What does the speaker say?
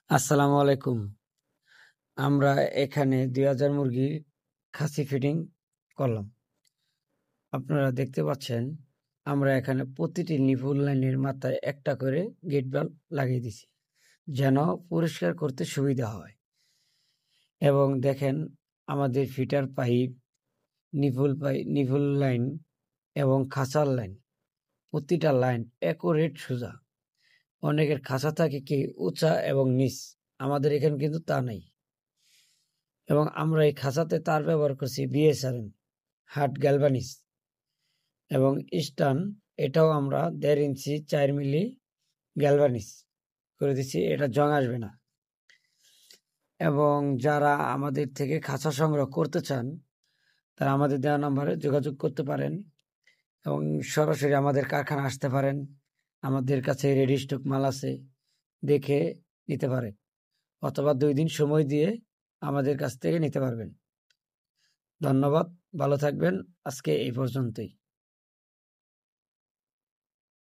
আসসালামু আলাইকুম। আমরা এখানে 2000 মুরগি খাসি ফিডিং করলাম। আপনারা দেখতে পাচ্ছেন আমরা এখানে প্রতিটি নিপুল লাইনের মাথায় একটা করে গেট বাল্ব লাগিয়ে দিছি, যেন পরিষ্কার করতে সুবিধা হয়। এবং দেখেন আমাদের ফিটার পাইপ, নিপুল লাইন এবং খাঁচার লাইন, প্রতিটা লাইন অ্যাকুরেট সোজা। অনেকের খাঁচা থাকে কি উঁচা এবং নিচ, আমাদের এখানে কিন্তু তা নাই। এবং আমরা এই খাঁচাতে তার ব্যবহার করছি বিএসআরএম হার্ড গ্যালভানিস এবং স্টান, এটাও আমরা 1.5 ইঞ্চি 4 মিলি গ্যালভানিস করে দিচ্ছি, এটা জং আসবে না। এবং যারা আমাদের থেকে খাঁচা সংগ্রহ করতে চান তারা আমাদের দেওয়া নম্বরে যোগাযোগ করতে পারেন এবং সরাসরি আমাদের কারখানা আসতে পারেন। আমাদের কাছে রেডি স্টক মাল আছে, দেখে নিতে পারেন, অথবা 2 দিন সময় দিয়ে আমাদের কাছ থেকে নিতে পারবেন। ধন্যবাদ, ভালো থাকবেন। আজকে এই পর্যন্তই।